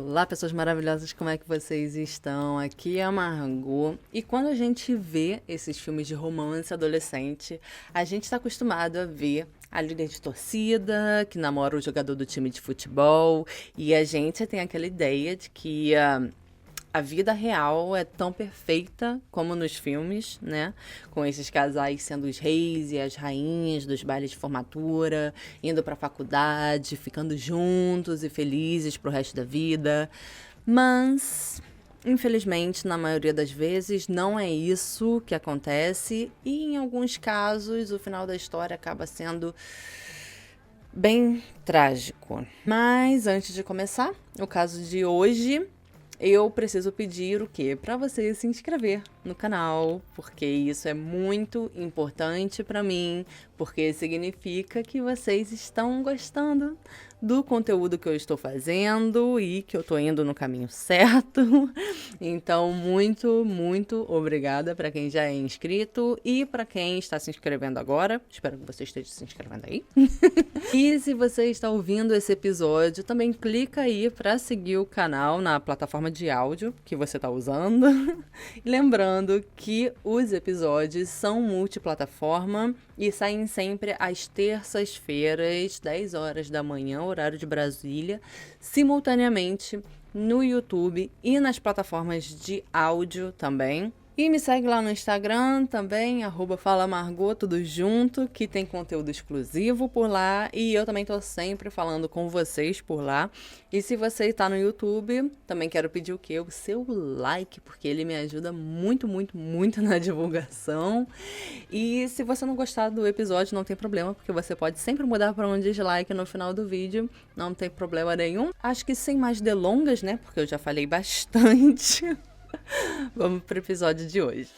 Olá, pessoas maravilhosas, como é que vocês estão? Aqui é a Margot. E quando a gente vê esses filmes de romance adolescente, a gente está acostumado a ver a líder de torcida, que namora o jogador do time de futebol, e a gente tem aquela ideia de que a vida real é tão perfeita como nos filmes, né? Com esses casais sendo os reis e as rainhas dos bailes de formatura, indo pra faculdade, ficando juntos e felizes pro resto da vida. Mas, infelizmente, na maioria das vezes, não é isso que acontece e, em alguns casos, o final da história acaba sendo bem trágico. Mas, antes de começar, o caso de hoje, eu preciso pedir o quê? Para você se inscrever no canal, porque isso é muito importante para mim, porque significa que vocês estão gostando do conteúdo que eu estou fazendo e que eu estou indo no caminho certo. Então, muito, muito obrigada para quem já é inscrito e para quem está se inscrevendo agora. Espero que você esteja se inscrevendo aí. E se você está ouvindo esse episódio, também clica aí para seguir o canal na plataforma de áudio que você está usando. E lembrando que os episódios são multiplataforma e saem sempre às terças-feiras, 10 horas da manhã, horário de Brasília, simultaneamente no YouTube e nas plataformas de áudio também. E me segue lá no Instagram também, @falamargot, tudo junto, que tem conteúdo exclusivo por lá. E eu também tô sempre falando com vocês por lá. E se você está no YouTube, também quero pedir o quê? O seu like, porque ele me ajuda muito, muito, muito na divulgação. E se você não gostar do episódio, não tem problema, porque você pode sempre mudar para um dislike no final do vídeo. Não tem problema nenhum. Acho que sem mais delongas, né? Porque eu já falei bastante. Vamos pro episódio de hoje.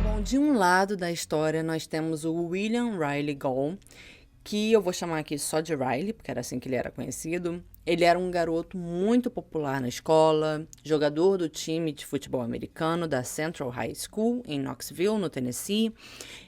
Bom, de um lado da história nós temos o William Riley Gall, que eu vou chamar aqui só de Riley, porque era assim que ele era conhecido. Ele era um garoto muito popular na escola, jogador do time de futebol americano da Central High School, em Knoxville, no Tennessee.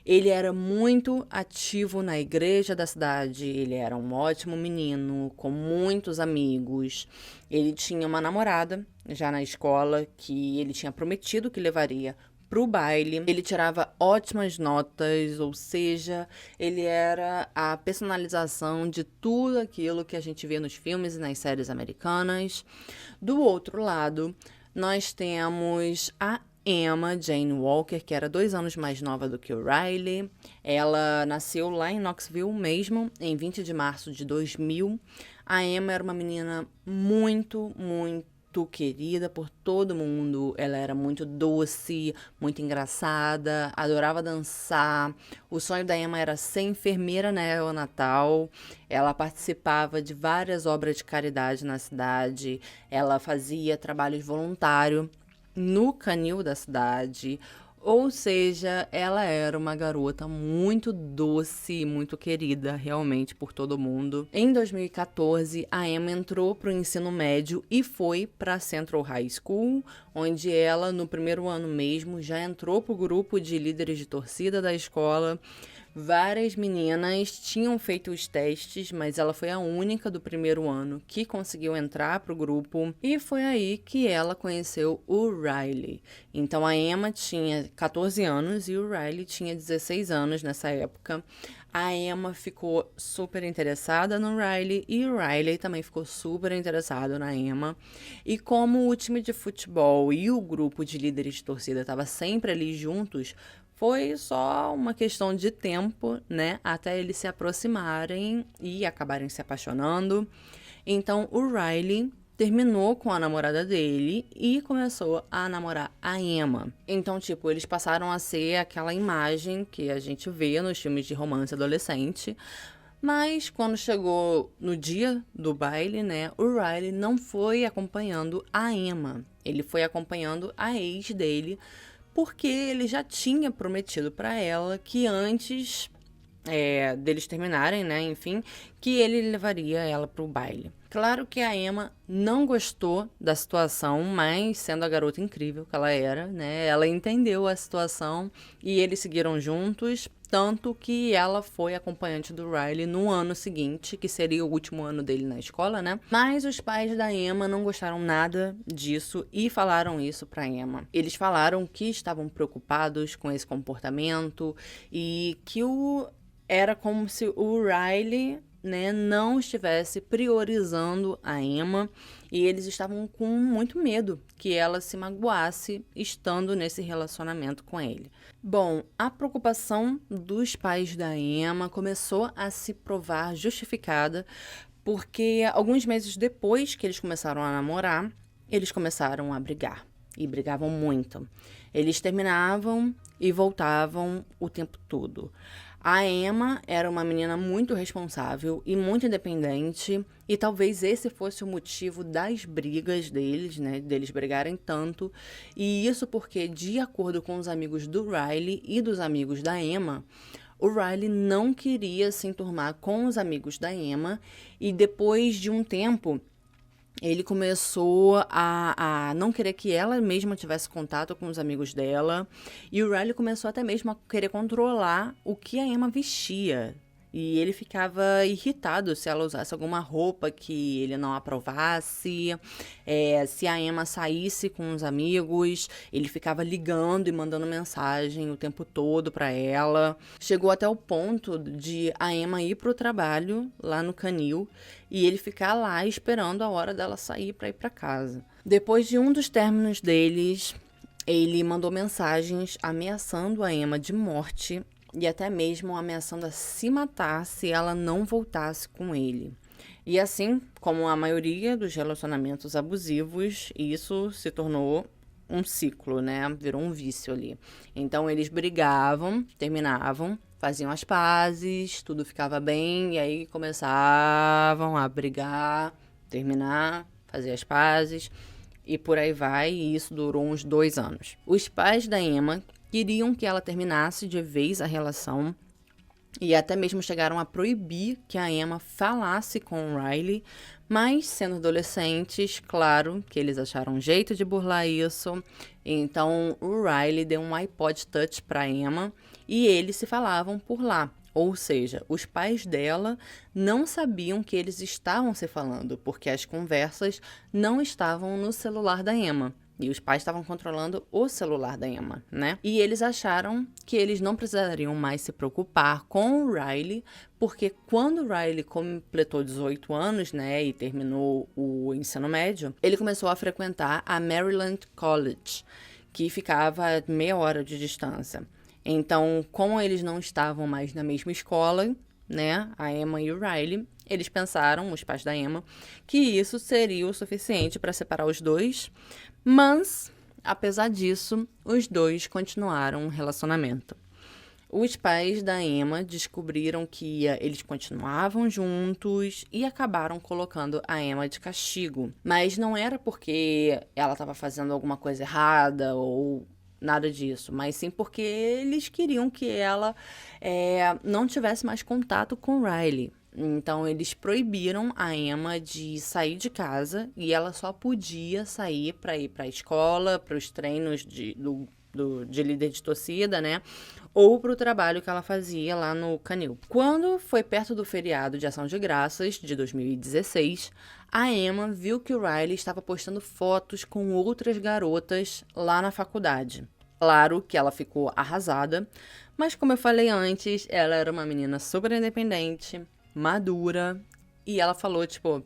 Ele era muito ativo na igreja da cidade, ele era um ótimo menino, com muitos amigos. Ele tinha uma namorada já na escola que ele tinha prometido que levaria pro baile. Ele tirava ótimas notas, ou seja, ele era a personalização de tudo aquilo que a gente vê nos filmes e nas séries americanas. Do outro lado, nós temos a Emma Jane Walker, que era 2 anos mais nova do que o Riley. Ela nasceu lá em Knoxville mesmo, em 20 de março de 2000. A Emma era uma menina muito, muito querida por todo mundo. Ela era muito doce, muito engraçada, adorava dançar. O sonho da Emma era ser enfermeira neonatal. Ela participava de várias obras de caridade na cidade. Ela fazia trabalhos voluntários no canil da cidade. Ou seja, ela era uma garota muito doce e muito querida, realmente, por todo mundo. Em 2014, a Emma entrou para o ensino médio e foi para a Central High School, onde ela, no primeiro ano mesmo, já entrou para o grupo de líderes de torcida da escola. Várias meninas tinham feito os testes, mas ela foi a única do primeiro ano que conseguiu entrar para o grupo. E foi aí que ela conheceu o Riley. Então a Emma tinha 14 anos e o Riley tinha 16 anos nessa época. A Emma ficou super interessada no Riley e o Riley também ficou super interessado na Emma. E como o time de futebol e o grupo de líderes de torcida estavam sempre ali juntos, foi só uma questão de tempo, né, até eles se aproximarem e acabarem se apaixonando. Então, o Riley terminou com a namorada dele e começou a namorar a Emma. Então, tipo, eles passaram a ser aquela imagem que a gente vê nos filmes de romance adolescente. Mas quando chegou no dia do baile, né, o Riley não foi acompanhando a Emma. Ele foi acompanhando a ex dele, porque ele já tinha prometido para ela que antes deles terminarem, né, enfim, que ele levaria ela pro baile. Claro que a Emma não gostou da situação, mas sendo a garota incrível que ela era, né, ela entendeu a situação e eles seguiram juntos. tanto que ela foi acompanhante do Riley no ano seguinte, que seria o último ano dele na escola, né? Mas os pais da Emma não gostaram nada disso e falaram isso pra Emma. Eles falaram que estavam preocupados com esse comportamento e que era como se o Riley, né, não estivesse priorizando a Emma e eles estavam com muito medo que ela se magoasse estando nesse relacionamento com ele. Bom, a preocupação dos pais da Emma começou a se provar justificada porque alguns meses depois que eles começaram a namorar, eles começaram a brigar. E brigavam muito. Eles terminavam e voltavam o tempo todo. A Emma era uma menina muito responsável e muito independente, e talvez esse fosse o motivo das brigas deles, né? Deles brigarem tanto. E isso porque, de acordo com os amigos do Riley e dos amigos da Emma, o Riley não queria se enturmar com os amigos da Emma, e depois de um tempo ele começou a não querer que ela mesma tivesse contato com os amigos dela. E o Riley começou até mesmo a querer controlar o que a Emma vestia. E ele ficava irritado se ela usasse alguma roupa que ele não aprovasse. Se a Emma saísse com os amigos, ele ficava ligando e mandando mensagem o tempo todo para ela. Chegou até o ponto de a Emma ir pro trabalho lá no canil e ele ficar lá esperando a hora dela sair para ir para casa. Depois de um dos términos deles, ele mandou mensagens ameaçando a Emma de morte e até mesmo ameaçando a se matar se ela não voltasse com ele. E assim, como a maioria dos relacionamentos abusivos, isso se tornou um ciclo, né? Virou um vício ali. Então eles brigavam, terminavam, faziam as pazes, tudo ficava bem, e aí começavam a brigar, terminar, fazer as pazes, e por aí vai, e isso durou uns 2 anos. Os pais da Emma queriam que ela terminasse de vez a relação e até mesmo chegaram a proibir que a Emma falasse com o Riley, mas sendo adolescentes, claro que eles acharam um jeito de burlar isso. Então o Riley deu um iPod Touch para Emma e eles se falavam por lá. Ou seja, os pais dela não sabiam que eles estavam se falando, porque as conversas não estavam no celular da Emma. E os pais estavam controlando o celular da Emma, né? E eles acharam que eles não precisariam mais se preocupar com o Riley, porque quando o Riley completou 18 anos, né, e terminou o ensino médio, ele começou a frequentar a Maryland College, que ficava a meia hora de distância. Então, como eles não estavam mais na mesma escola, né, a Emma e o Riley, eles pensaram, os pais da Emma, que isso seria o suficiente para separar os dois, mas, apesar disso, os dois continuaram um relacionamento. Os pais da Emma descobriram que eles continuavam juntos e acabaram colocando a Emma de castigo. Mas não era porque ela estava fazendo alguma coisa errada ou nada disso, mas sim porque eles queriam que ela não tivesse mais contato com Riley. Então, eles proibiram a Emma de sair de casa e ela só podia sair para ir para a escola, para os treinos de líder de torcida, né? Ou para o trabalho que ela fazia lá no canil. Quando foi perto do feriado de Ação de Graças de 2016, a Emma viu que o Riley estava postando fotos com outras garotas lá na faculdade. Claro que ela ficou arrasada, mas como eu falei antes, ela era uma menina super independente, madura, e ela falou, tipo,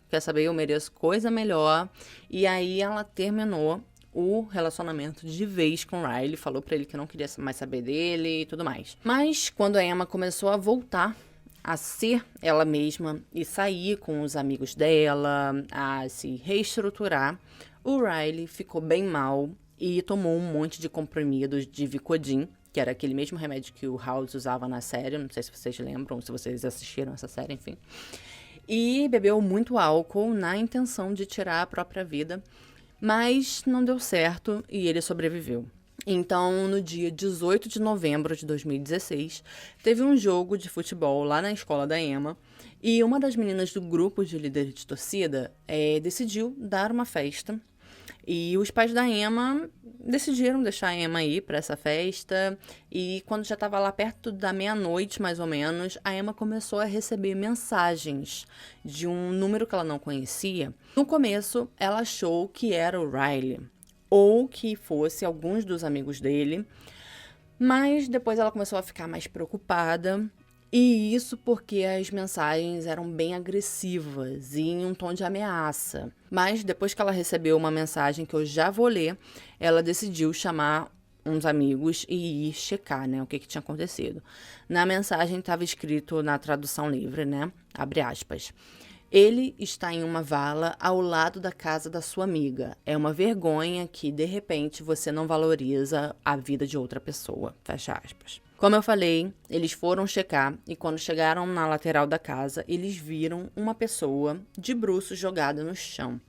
quer saber, eu mereço coisa melhor. E aí ela terminou o relacionamento de vez com o Riley, falou pra ele que não queria mais saber dele e tudo mais. Mas quando a Emma começou a voltar a ser ela mesma e sair com os amigos dela, a se reestruturar, o Riley ficou bem mal e tomou um monte de comprimidos de Vicodin, que era aquele mesmo remédio que o House usava na série, não sei se vocês lembram, se vocês assistiram essa série, enfim. E bebeu muito álcool na intenção de tirar a própria vida, mas não deu certo e ele sobreviveu. Então, no dia 18 de novembro de 2016, teve um jogo de futebol lá na escola da Emma e uma das meninas do grupo de líderes de torcida decidiu dar uma festa. E os pais da Emma decidiram deixar a Emma ir para essa festa. E quando já estava lá perto da meia-noite, mais ou menos, a Emma começou a receber mensagens de um número que ela não conhecia. No começo, ela achou que era o Riley, ou que fosse alguns dos amigos dele. Mas depois ela começou a ficar mais preocupada. E isso porque as mensagens eram bem agressivas e em um tom de ameaça. Mas depois que ela recebeu uma mensagem que eu já vou ler, ela decidiu chamar uns amigos e ir checar, né, o que tinha acontecido. Na mensagem estava escrito na tradução livre, né, abre aspas. Ele está em uma vala ao lado da casa da sua amiga. É uma vergonha que, de repente, você não valoriza a vida de outra pessoa. Fecha aspas. Como eu falei, eles foram checar e quando chegaram na lateral da casa, eles viram uma pessoa de bruços jogada no chão.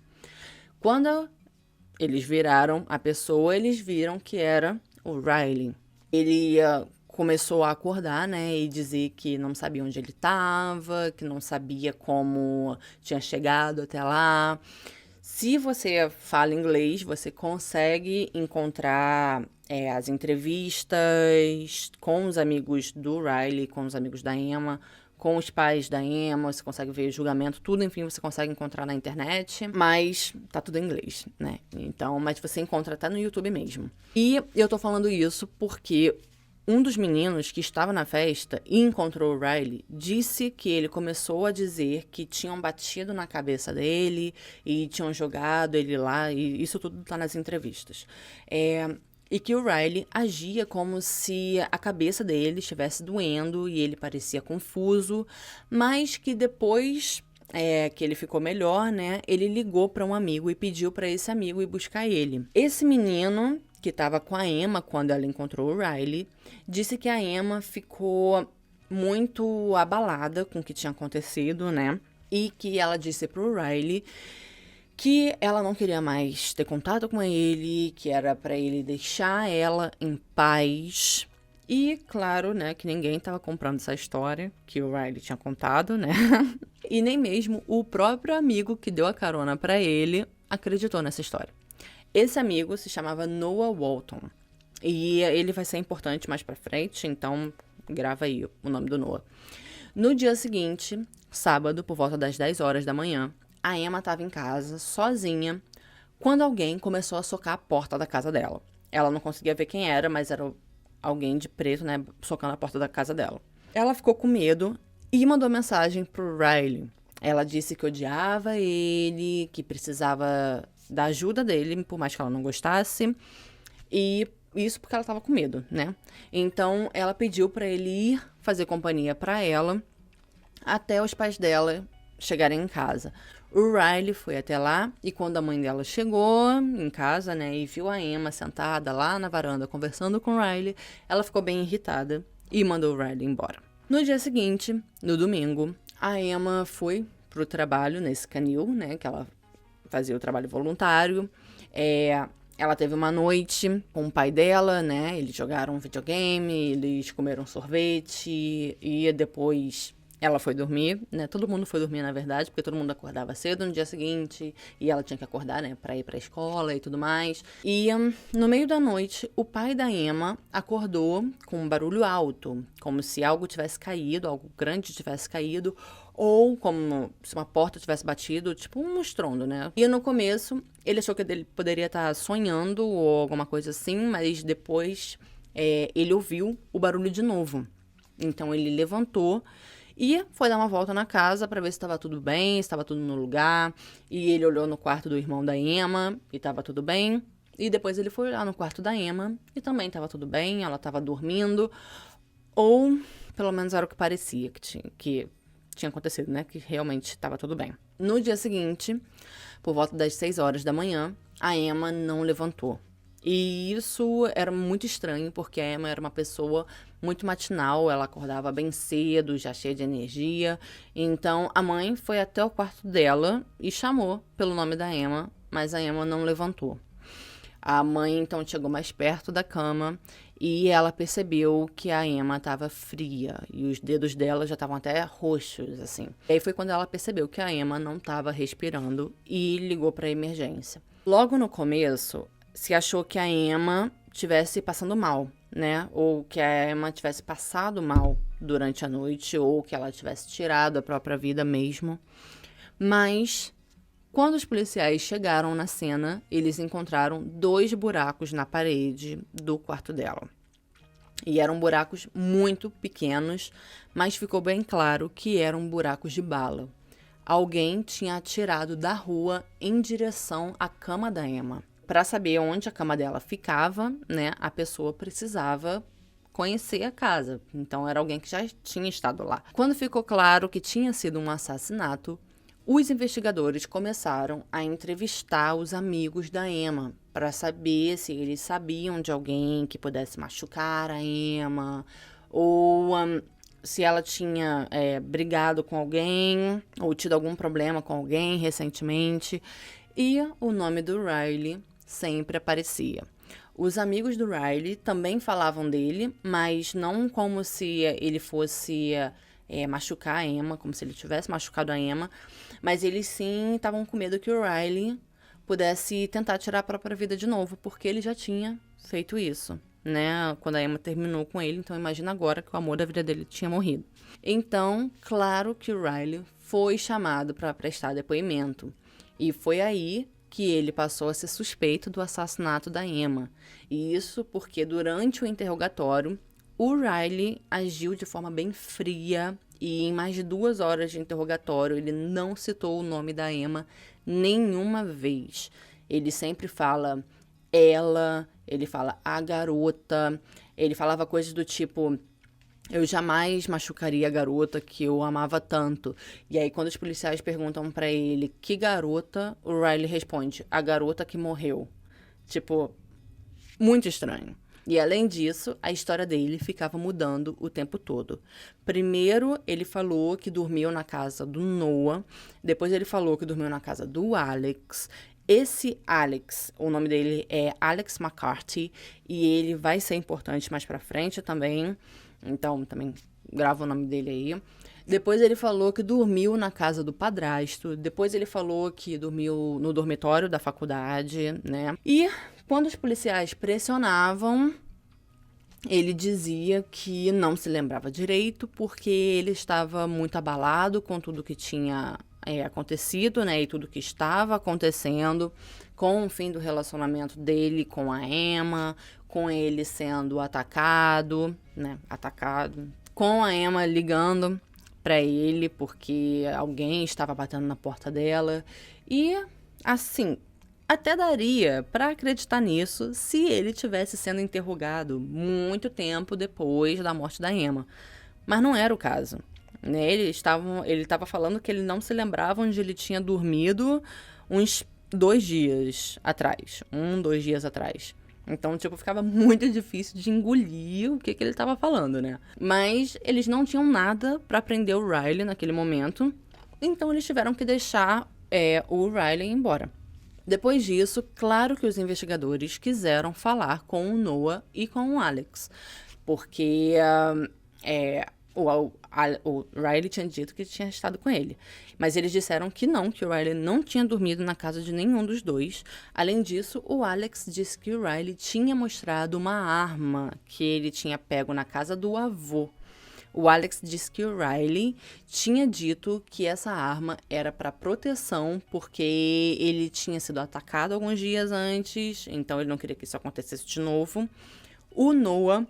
Quando eles viraram a pessoa, eles viram que era o Riley. Ele começou a acordar, né, e dizer que não sabia onde ele estava, que não sabia como tinha chegado até lá. Se você fala inglês, você consegue encontrar as entrevistas com os amigos do Riley, com os amigos da Emma, com os pais da Emma, você consegue ver julgamento, tudo, enfim, você consegue encontrar na internet, mas tá tudo em inglês, né? Então, mas você encontra até no YouTube mesmo. E eu tô falando isso porque um dos meninos que estava na festa e encontrou o Riley disse que ele começou a dizer que tinham batido na cabeça dele e tinham jogado ele lá, e isso tudo tá nas entrevistas. E que o Riley agia como se a cabeça dele estivesse doendo e ele parecia confuso, mas que depois que ele ficou melhor, né, ele ligou para um amigo e pediu para esse amigo ir buscar ele. Esse menino, que estava com a Emma quando ela encontrou o Riley, disse que a Emma ficou muito abalada com o que tinha acontecido, né, e que ela disse pro Riley que ela não queria mais ter contato com ele, que era para ele deixar ela em paz. E, claro, né, que ninguém estava comprando essa história que o Riley tinha contado, né? E nem mesmo o próprio amigo que deu a carona para ele acreditou nessa história. Esse amigo se chamava Noah Walton. E ele vai ser importante mais pra frente, então grava aí o nome do Noah. No dia seguinte, sábado, por volta das 10 horas da manhã, a Emma estava em casa, sozinha, quando alguém começou a socar a porta da casa dela. Ela não conseguia ver quem era, mas era alguém de preto, né, socando a porta da casa dela. Ela ficou com medo e mandou mensagem pro Riley. Ela disse que odiava ele, que precisava da ajuda dele, por mais que ela não gostasse. E isso porque ela estava com medo, né? Então, ela pediu para ele ir fazer companhia para ela até os pais dela chegarem em casa. O Riley foi até lá e quando a mãe dela chegou em casa, né, e viu a Emma sentada lá na varanda conversando com o Riley, ela ficou bem irritada e mandou o Riley embora. No dia seguinte, no domingo, a Emma foi pro trabalho nesse canil, né, que ela fazia o trabalho voluntário. Ela teve uma noite com o pai dela, né, eles jogaram videogame, eles comeram sorvete e depois ela foi dormir, né? Todo mundo foi dormir, na verdade, porque todo mundo acordava cedo no dia seguinte e ela tinha que acordar, né, pra ir pra escola e tudo mais. E no meio da noite, o pai da Emma acordou com um barulho alto, como se algo tivesse caído, algo grande tivesse caído, ou como se uma porta tivesse batido, tipo um estrondo, né? E no começo, ele achou que ele poderia estar sonhando ou alguma coisa assim, mas depois ele ouviu o barulho de novo. Então ele levantou e foi dar uma volta na casa para ver se estava tudo bem, se estava tudo no lugar. E ele olhou no quarto do irmão da Emma e estava tudo bem. E depois ele foi lá no quarto da Emma e também estava tudo bem, ela estava dormindo. Ou, pelo menos era o que parecia que tinha acontecido, né? Que realmente estava tudo bem. No dia seguinte, por volta das 6 horas da manhã, a Emma não levantou. E isso era muito estranho, porque a Emma era uma pessoa muito matinal, ela acordava bem cedo, já cheia de energia. Então, a mãe foi até o quarto dela e chamou pelo nome da Emma, mas a Emma não levantou. A mãe, então, chegou mais perto da cama e ela percebeu que a Emma estava fria e os dedos dela já estavam até roxos, assim. E aí foi quando ela percebeu que a Emma não estava respirando e ligou para a emergência. Logo no começo, se achou que a Emma estivesse passando mal, né? Ou que a Emma tivesse passado mal durante a noite, ou que ela tivesse tirado a própria vida mesmo. Mas, quando os policiais chegaram na cena, eles encontraram 2 buracos na parede do quarto dela. E eram buracos muito pequenos, mas ficou bem claro que eram buracos de bala. Alguém tinha atirado da rua em direção à cama da Emma. Para saber onde a cama dela ficava, né, a pessoa precisava conhecer a casa. Então era alguém que já tinha estado lá. Quando ficou claro que tinha sido um assassinato, os investigadores começaram a entrevistar os amigos da Emma para saber se eles sabiam de alguém que pudesse machucar a Emma ou se ela tinha brigado com alguém ou tido algum problema com alguém recentemente. E o nome do Riley sempre aparecia. Os amigos do Riley também falavam dele, mas não como se ele fosse machucar a Emma, como se ele tivesse machucado a Emma, mas eles sim estavam com medo que o Riley pudesse tentar tirar a própria vida de novo, porque ele já tinha feito isso, né? Quando a Emma terminou com ele, então imagina agora que o amor da vida dele tinha morrido. Então, claro que o Riley foi chamado para prestar depoimento, e foi aí que ele passou a ser suspeito do assassinato da Emma. E isso porque durante o interrogatório, o Riley agiu de forma bem fria e em mais de 2 horas de interrogatório ele não citou o nome da Emma nenhuma vez. Ele sempre fala ela, ele fala a garota, ele falava coisas do tipo: eu jamais machucaria a garota que eu amava tanto. E aí, quando os policiais perguntam pra ele que garota, o Riley responde: a garota que morreu. Tipo, muito estranho. E além disso, a história dele ficava mudando o tempo todo. Primeiro, ele falou que dormiu na casa do Noah. Depois, ele falou que dormiu na casa do Alex. Esse Alex, o nome dele é Alex McCarthy. E ele vai ser importante mais pra frente também. Então, também grava o nome dele aí. Depois ele falou que dormiu na casa do padrasto. Depois ele falou que dormiu no dormitório da faculdade, né? E quando os policiais pressionavam, ele dizia que não se lembrava direito porque ele estava muito abalado com tudo que tinha acontecido, né? E tudo que estava acontecendo com o fim do relacionamento dele com a Emma, com ele sendo atacado, né? Com a Emma ligando para ele porque alguém estava batendo na porta dela. E, assim, até daria para acreditar nisso se ele tivesse sendo interrogado muito tempo depois da morte da Emma. Mas não era o caso, né? Ele estava falando que ele não se lembrava onde ele tinha dormido uns 2 dias atrás. 2 dias atrás. Então, tipo, ficava muito difícil de engolir o que ele estava falando, né? Mas eles não tinham nada para prender o Riley naquele momento. Então, eles tiveram que deixar o Riley embora. Depois disso, claro que os investigadores quiseram falar com o Noah e com o Alex. Porque o Riley tinha dito que tinha estado com ele. Mas eles disseram que o Riley não tinha dormido na casa de nenhum dos dois. Além disso, o Alex disse que o Riley tinha mostrado uma arma que ele tinha pego na casa do avô. O Alex disse que o Riley tinha dito que essa arma era para proteção porque ele tinha sido atacado alguns dias antes, então ele não queria que isso acontecesse de novo. O Noah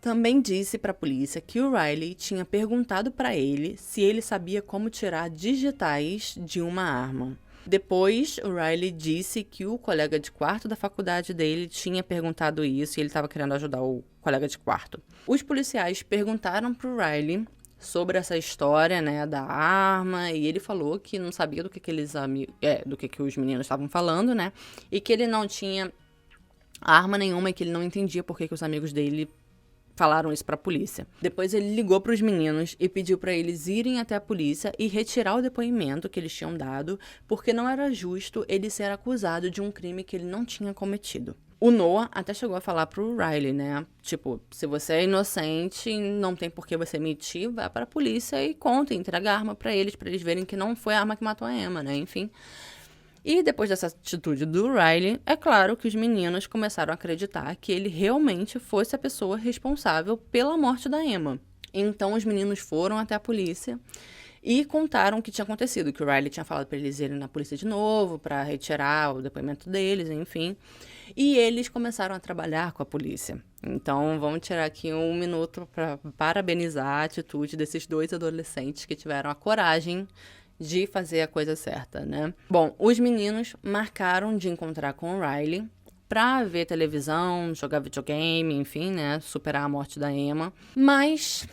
também disse para a polícia que o Riley tinha perguntado para ele se ele sabia como tirar digitais de uma arma. Depois, o Riley disse que o colega de quarto da faculdade dele tinha perguntado isso e ele estava querendo ajudar o colega de quarto. Os policiais perguntaram para o Riley sobre essa história, né, da arma, e ele falou que não sabia do que os meninos estavam falando, né, e que ele não tinha arma nenhuma e que ele não entendia por que os amigos dele falaram isso pra polícia. Depois ele ligou pros meninos e pediu pra eles irem até a polícia e retirar o depoimento que eles tinham dado, porque não era justo ele ser acusado de um crime que ele não tinha cometido. O Noah até chegou a falar pro Riley, né? Tipo, se você é inocente, não tem por que você mentir, vá pra polícia e conta, entrega a arma pra eles verem que não foi a arma que matou a Emma, né? Enfim. E depois dessa atitude do Riley, é claro que os meninos começaram a acreditar que ele realmente fosse a pessoa responsável pela morte da Emma. Então os meninos foram até a polícia e contaram o que tinha acontecido, que o Riley tinha falado para eles irem na polícia de novo, para retirar o depoimento deles, enfim. E eles começaram a trabalhar com a polícia. Então, vamos tirar aqui um minuto para parabenizar a atitude desses 2 adolescentes que tiveram a coragem de fazer a coisa certa, né? Bom, os meninos marcaram de encontrar com o Riley pra ver televisão, jogar videogame, enfim, né? Superar a morte da Emma. Mas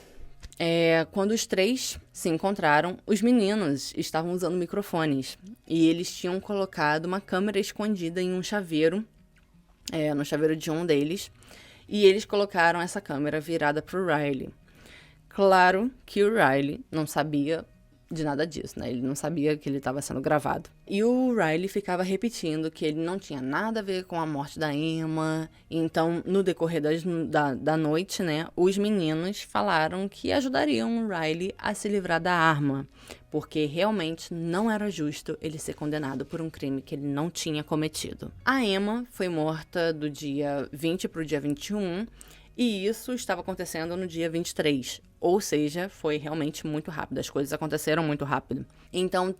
quando os 3 se encontraram, os meninos estavam usando microfones. E eles tinham colocado uma câmera escondida em um chaveiro, no chaveiro de um deles. E eles colocaram essa câmera virada pro Riley. Claro que o Riley não sabia de nada disso, né? Ele não sabia que ele estava sendo gravado. E o Riley ficava repetindo que ele não tinha nada a ver com a morte da Emma. Então, no decorrer da noite, né, os meninos falaram que ajudariam o Riley a se livrar da arma, porque realmente não era justo ele ser condenado por um crime que ele não tinha cometido. A Emma foi morta do dia 20 para o dia 21, e isso estava acontecendo no dia 23. Ou seja, foi realmente muito rápido. As coisas aconteceram muito rápido. Então,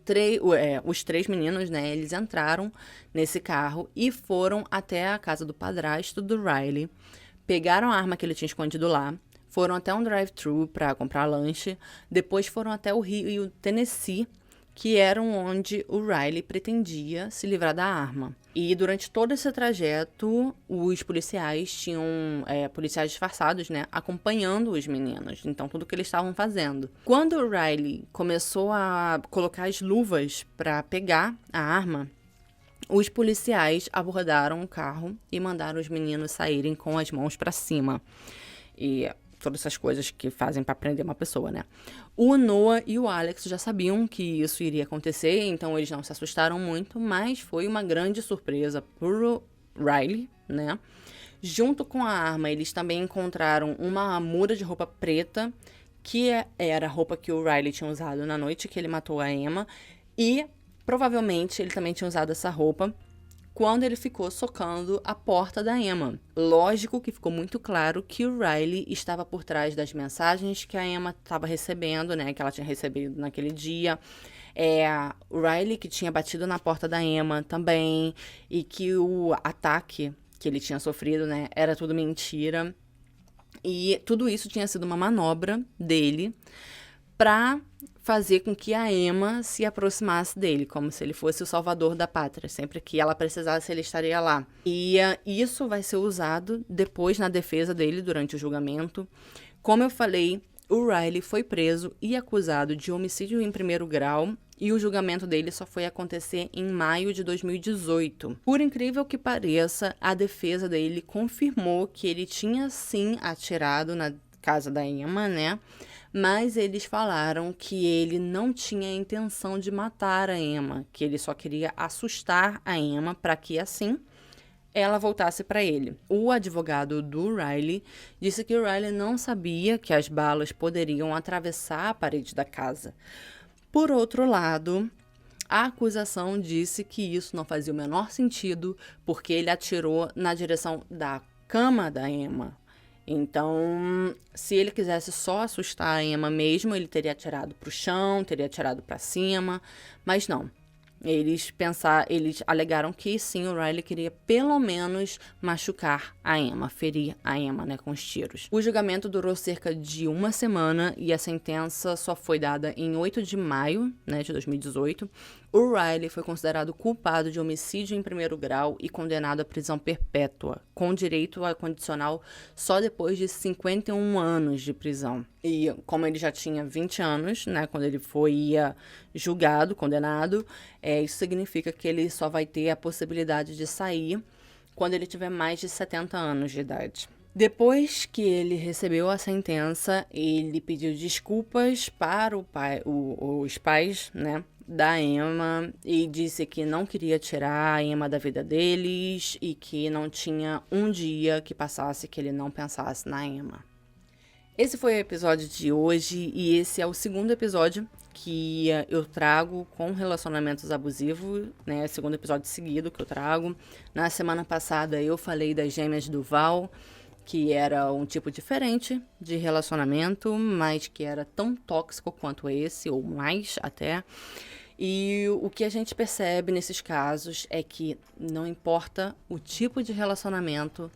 os 3 meninos, né, eles entraram nesse carro e foram até a casa do padrasto do Riley. Pegaram a arma que ele tinha escondido lá. Foram até um drive-thru para comprar lanche. Depois foram até o Rio Tennessee, que era onde o Riley pretendia se livrar da arma. E durante todo esse trajeto, os policiais tinham policiais disfarçados, né, acompanhando os meninos. Então, tudo que eles estavam fazendo. Quando o Riley começou a colocar as luvas para pegar a arma, os policiais abordaram o carro e mandaram os meninos saírem com as mãos para cima. E todas essas coisas que fazem para prender uma pessoa, né? O Noah e o Alex já sabiam que isso iria acontecer, então eles não se assustaram muito, mas foi uma grande surpresa pro Riley, né? Junto com a arma, eles também encontraram uma muda de roupa preta, que era a roupa que o Riley tinha usado na noite que ele matou a Emma, e provavelmente ele também tinha usado essa roupa quando ele ficou socando a porta da Emma. Lógico que ficou muito claro que o Riley estava por trás das mensagens que a Emma estava recebendo, né? Que ela tinha recebido naquele dia. O Riley que tinha batido na porta da Emma também. E que o ataque que ele tinha sofrido, né? Era tudo mentira. E tudo isso tinha sido uma manobra dele para fazer com que a Emma se aproximasse dele, como se ele fosse o salvador da pátria. Sempre que ela precisasse, ele estaria lá. E isso vai ser usado depois na defesa dele durante o julgamento. Como eu falei, o Riley foi preso e acusado de homicídio em primeiro grau, e o julgamento dele só foi acontecer em maio de 2018. Por incrível que pareça, a defesa dele confirmou que ele tinha sim atirado na casa da Emma, né? Mas eles falaram que ele não tinha a intenção de matar a Emma, que ele só queria assustar a Emma para que assim ela voltasse para ele. O advogado do Riley disse que o Riley não sabia que as balas poderiam atravessar a parede da casa. Por outro lado, a acusação disse que isso não fazia o menor sentido porque ele atirou na direção da cama da Emma. Então, se ele quisesse só assustar a Emma mesmo, ele teria atirado para o chão, teria atirado para cima, mas não. Eles alegaram que sim, o Riley queria pelo menos machucar a Emma, ferir a Emma, né, com os tiros. O julgamento durou cerca de 1 semana e a sentença só foi dada em 8 de maio, né, de 2018. O Riley foi considerado culpado de homicídio em primeiro grau e condenado à prisão perpétua, com direito a condicional só depois de 51 anos de prisão. E como ele já tinha 20 anos, né, quando ele foi julgado, condenado, isso significa que ele só vai ter a possibilidade de sair quando ele tiver mais de 70 anos de idade. Depois que ele recebeu a sentença, ele pediu desculpas para os pais, né, da Emma, e disse que não queria tirar a Emma da vida deles e que não tinha um dia que passasse que ele não pensasse na Emma. Esse foi o episódio de hoje e esse é o segundo episódio que eu trago com relacionamentos abusivos, né? Segundo episódio seguido que eu trago. Na semana passada eu falei das gêmeas Duval, que era um tipo diferente de relacionamento, mas que era tão tóxico quanto esse, ou mais até. E o que a gente percebe nesses casos é que não importa o tipo de relacionamento,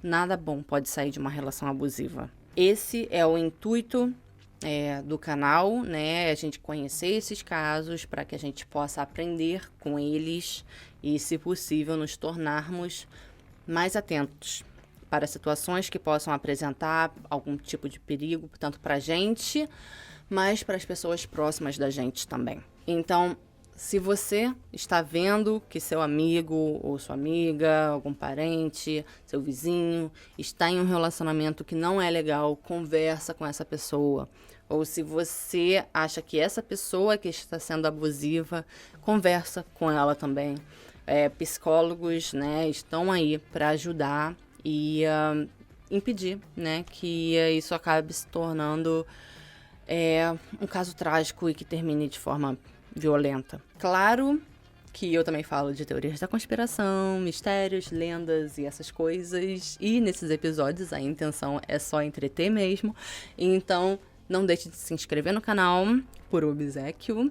nada bom pode sair de uma relação abusiva. Esse é o intuito do canal, né? A gente conhecer esses casos para que a gente possa aprender com eles e, se possível, nos tornarmos mais atentos para situações que possam apresentar algum tipo de perigo, tanto para a gente, mas para as pessoas próximas da gente também. Então, se você está vendo que seu amigo ou sua amiga, algum parente, seu vizinho, está em um relacionamento que não é legal, conversa com essa pessoa. Ou se você acha que essa pessoa que está sendo abusiva, conversa com ela também. Psicólogos, né, estão aí para ajudar e impedir, né, que isso acabe se tornando um caso trágico e que termine de forma violenta. Claro que eu também falo de teorias da conspiração, mistérios, lendas e essas coisas. E nesses episódios a intenção é só entreter mesmo. Então não deixe de se inscrever no canal por obséquio.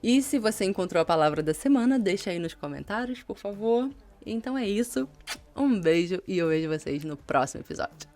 E se você encontrou a palavra da semana, deixa aí nos comentários, por favor. Então é isso. Um beijo e eu vejo vocês no próximo episódio.